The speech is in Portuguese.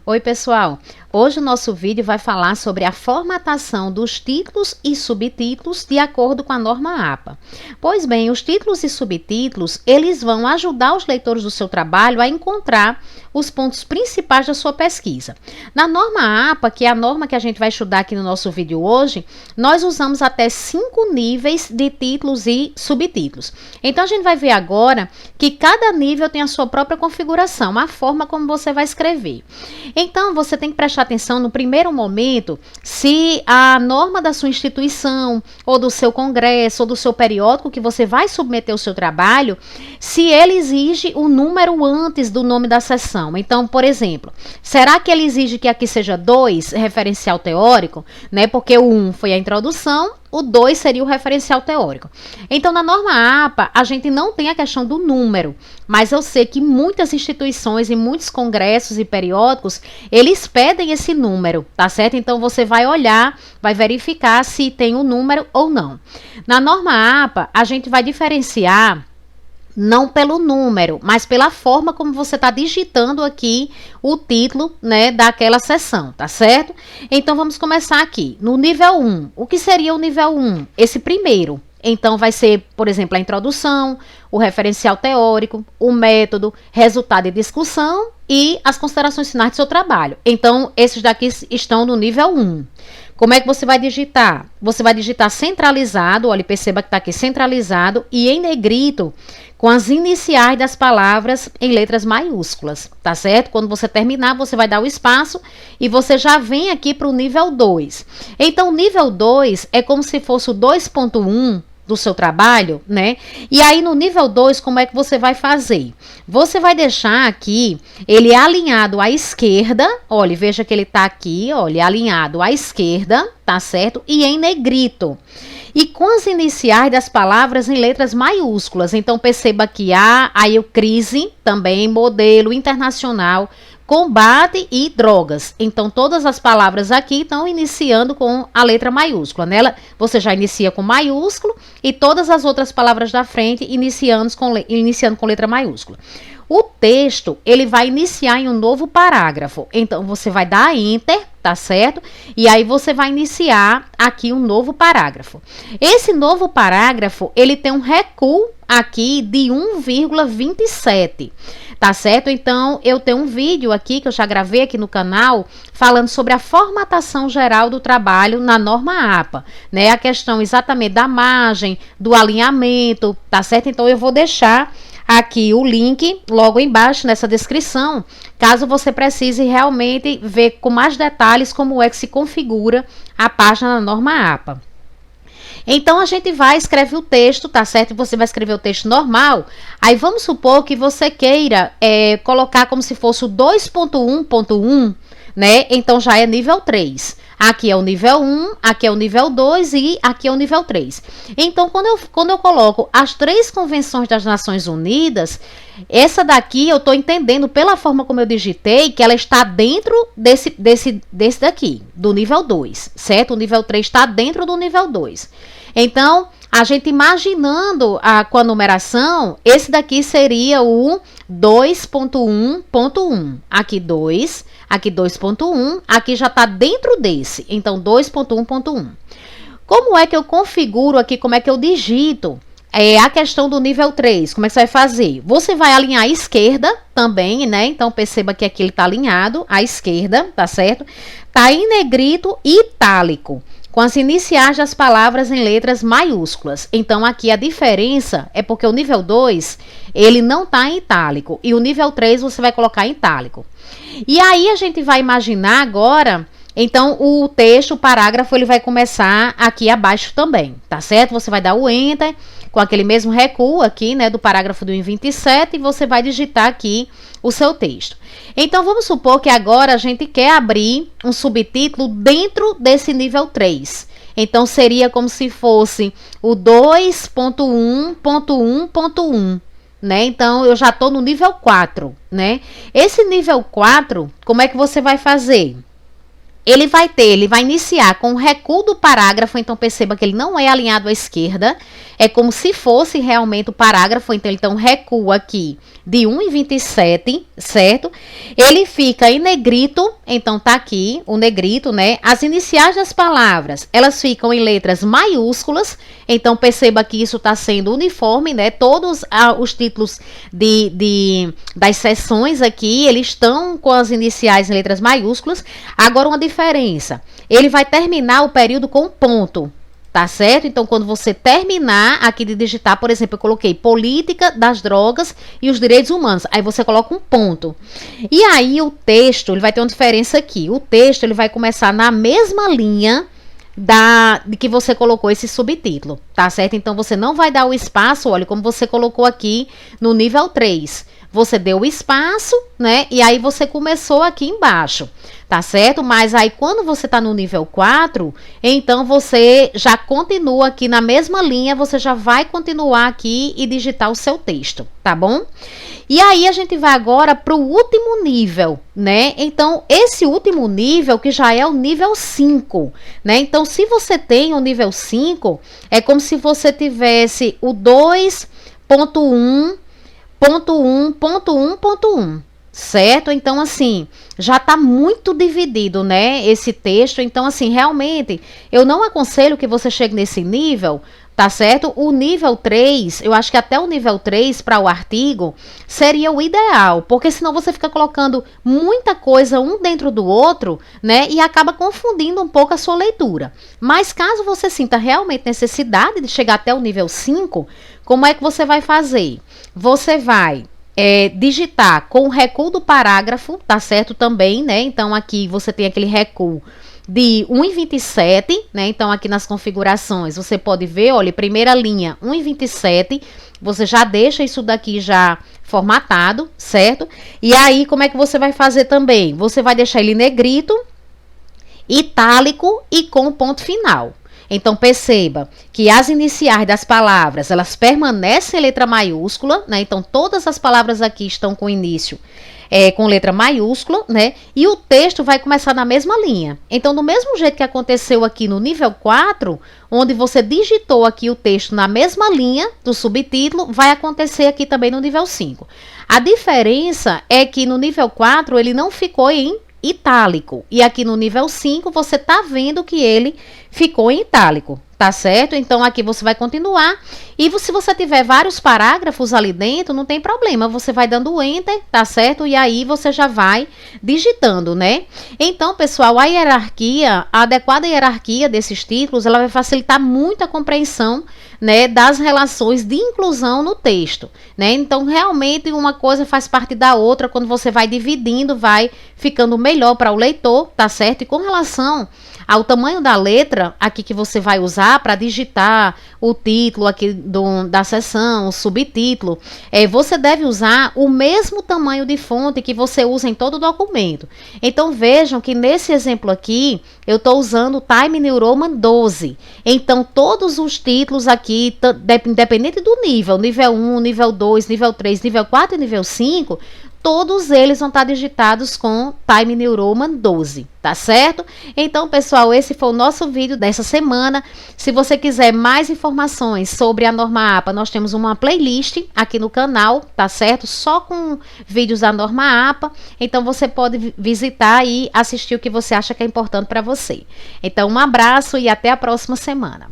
Oi, pessoal! Hoje o nosso vídeo vai falar sobre a formatação dos títulos e subtítulos de acordo com a norma APA. Pois bem, os títulos e subtítulos, eles vão ajudar os leitores do seu trabalho a encontrar os pontos principais da sua pesquisa. Na norma APA, que é a norma que a gente vai estudar aqui no nosso vídeo hoje, nós usamos até 5 níveis de títulos e subtítulos. Então, a gente vai ver agora que cada nível tem a sua própria configuração, a forma como você vai escrever. Então, você tem que prestar atenção no primeiro momento se a norma da sua instituição, ou do seu congresso, ou do seu periódico que você vai submeter o seu trabalho, se ele exige o número antes do nome da seção. Então, por exemplo, será que ele exige que aqui seja 2, referencial teórico, né? Porque o 1 foi a introdução, o 2 seria o referencial teórico. Então, na norma APA, a gente não tem a questão do número, mas eu sei que muitas instituições e muitos congressos e periódicos, eles pedem esse número, tá certo? Então, você vai olhar, vai verificar se tem o número ou não. Na norma APA, a gente vai diferenciar não pelo número, mas pela forma como você está digitando aqui o título, né, daquela seção, tá certo? Então, vamos começar aqui. No nível 1, o que seria o nível 1? Esse primeiro. Então, vai ser, por exemplo, a introdução, o referencial teórico, o método, resultado e discussão e as considerações finais do seu trabalho. Então, esses daqui estão no nível 1. Como é que você vai digitar? Você vai digitar centralizado, olha, perceba que está aqui centralizado e em negrito, com as iniciais das palavras em letras maiúsculas, tá certo? Quando você terminar, você vai dar o espaço e você já vem aqui para o nível 2. Então, o nível 2 é como se fosse o 2.1 do seu trabalho, né? E aí, no nível 2, como é que você vai fazer? Você vai deixar aqui ele alinhado à esquerda, olha, veja que ele tá aqui, olha, alinhado à esquerda, tá certo? E em negrito. E com as iniciais das palavras em letras maiúsculas. Então, perceba que aí o crise, também modelo internacional, combate e drogas. Então, todas as palavras aqui estão iniciando com a letra maiúscula. Nela, você já inicia com maiúsculo e todas as outras palavras da frente iniciando com letra maiúscula. O texto, ele vai iniciar em um novo parágrafo. Então, você vai dar Enter, tá certo? E aí, você vai iniciar aqui um novo parágrafo. Esse novo parágrafo, ele tem um recuo aqui de 1,27. Tá certo? Então, eu tenho um vídeo aqui que eu já gravei aqui no canal falando sobre a formatação geral do trabalho na norma APA, né? A questão exatamente da margem, do alinhamento, tá certo? Então, eu vou deixar aqui o link logo embaixo nessa descrição, caso você precise realmente ver com mais detalhes como é que se configura a página da norma APA. Então, a gente vai escrever o texto, tá certo? Você vai escrever o texto normal. Aí, vamos supor que você queira colocar como se fosse o 2.1.1, né? Então, já é nível 3. Aqui é o nível 1, aqui é o nível 2 e aqui é o nível 3. Então, quando eu coloco as 3 convenções das Nações Unidas, essa daqui eu estou entendendo pela forma como eu digitei que ela está dentro desse daqui, do nível 2, certo? O nível 3 está dentro do nível 2. Então, a gente imaginando com a numeração, esse daqui seria o 2.1.1. Aqui 2, aqui 2.1, aqui já está dentro desse. Então, 2.1.1. Como é que eu configuro aqui, como é que eu digito a questão do nível 3? Como é que você vai fazer? Você vai alinhar à esquerda também, né? Então, perceba que aqui ele está alinhado à esquerda, tá certo? Tá em negrito e itálico, com as iniciais das palavras em letras maiúsculas. Então, aqui a diferença é porque o nível 2, ele não está em itálico. E o nível 3 você vai colocar em itálico. E aí, a gente vai imaginar agora, então, o texto, o parágrafo, ele vai começar aqui abaixo também, tá certo? Você vai dar o Enter, com aquele mesmo recuo aqui, né, do parágrafo do 27, e você vai digitar aqui o seu texto. Então, vamos supor que agora a gente quer abrir um subtítulo dentro desse nível 3. Então, seria como se fosse o 2.1.1.1, né? Então, eu já estou no nível 4, né? Esse nível 4, como é que você vai fazer? ele vai iniciar com o recuo do parágrafo, então perceba que ele não é alinhado à esquerda, é como se fosse realmente o parágrafo, então recua aqui de 1,27, certo? Ele fica em negrito, então tá aqui o negrito, né? As iniciais das palavras, elas ficam em letras maiúsculas, então perceba que isso tá sendo uniforme, né? Todos os títulos das seções aqui, eles estão com as iniciais em letras maiúsculas. Agora uma diferença, ele vai terminar o período com ponto. Tá certo? Então, quando você terminar aqui de digitar, por exemplo, eu coloquei política das drogas e os direitos humanos. Aí você coloca um ponto. E aí o texto, ele vai ter uma diferença aqui. O texto, ele vai começar na mesma linha de que você colocou esse subtítulo, tá certo? Então, você não vai dar o espaço, olha, como você colocou aqui no nível 3. Você deu o espaço, né? E aí você começou aqui embaixo, tá certo? Mas aí quando você tá no nível 4, então você já continua aqui na mesma linha, você já vai continuar aqui e digitar o seu texto, tá bom? E aí a gente vai agora para o último nível, né? Então, esse último nível que já é o nível 5, né? Então, se você tem o nível 5, é como se você tivesse o 2.1.1.1.1.1, certo? Então, assim, já tá muito dividido, né, esse texto. Então, assim, realmente, eu não aconselho que você chegue nesse nível, tá certo? O nível 3, eu acho que até o nível 3 para o artigo seria o ideal, porque senão você fica colocando muita coisa um dentro do outro, né, e acaba confundindo um pouco a sua leitura. Mas caso você sinta realmente necessidade de chegar até o nível 5, como é que você vai fazer? Você vai digitar com o recuo do parágrafo, tá certo também, né? Então, aqui você tem aquele recuo de 1,27, né? Então, aqui nas configurações, você pode ver, olha, primeira linha, 1,27, você já deixa isso daqui já formatado, certo? E aí, como é que você vai fazer também? Você vai deixar ele negrito, itálico e com ponto final. Então, perceba que as iniciais das palavras, elas permanecem em letra maiúscula, né? Então, todas as palavras aqui estão com início com letra maiúscula, né? E o texto vai começar na mesma linha. Então, do mesmo jeito que aconteceu aqui no nível 4, onde você digitou aqui o texto na mesma linha do subtítulo, vai acontecer aqui também no nível 5. A diferença é que no nível 4, ele não ficou em itálico. E aqui no nível 5, você tá vendo que ele ficou em itálico, tá certo? Então, aqui você vai continuar. E se você tiver vários parágrafos ali dentro, não tem problema. Você vai dando Enter, tá certo? E aí você já vai digitando, né? Então, pessoal, a adequada hierarquia desses títulos, ela vai facilitar muito a compreensão, né, das relações de inclusão no texto, né? Então, realmente, uma coisa faz parte da outra. Quando você vai dividindo, vai ficando melhor para o leitor, tá certo? E com relação ao tamanho da letra aqui que você vai usar para digitar o título aqui da seção, o subtítulo, você deve usar o mesmo tamanho de fonte que você usa em todo o documento. Então, vejam que nesse exemplo aqui, eu estou usando o Times New Roman 12. Então, todos os títulos aqui, independente do nível 1, nível 2, nível 3, nível 4 e nível 5, todos eles vão estar digitados com Times New Roman 12, tá certo? Então, pessoal, esse foi o nosso vídeo dessa semana. Se você quiser mais informações sobre a norma APA, nós temos uma playlist aqui no canal, tá certo? Só com vídeos da norma APA. Então, você pode visitar e assistir o que você acha que é importante para você. Então, um abraço e até a próxima semana.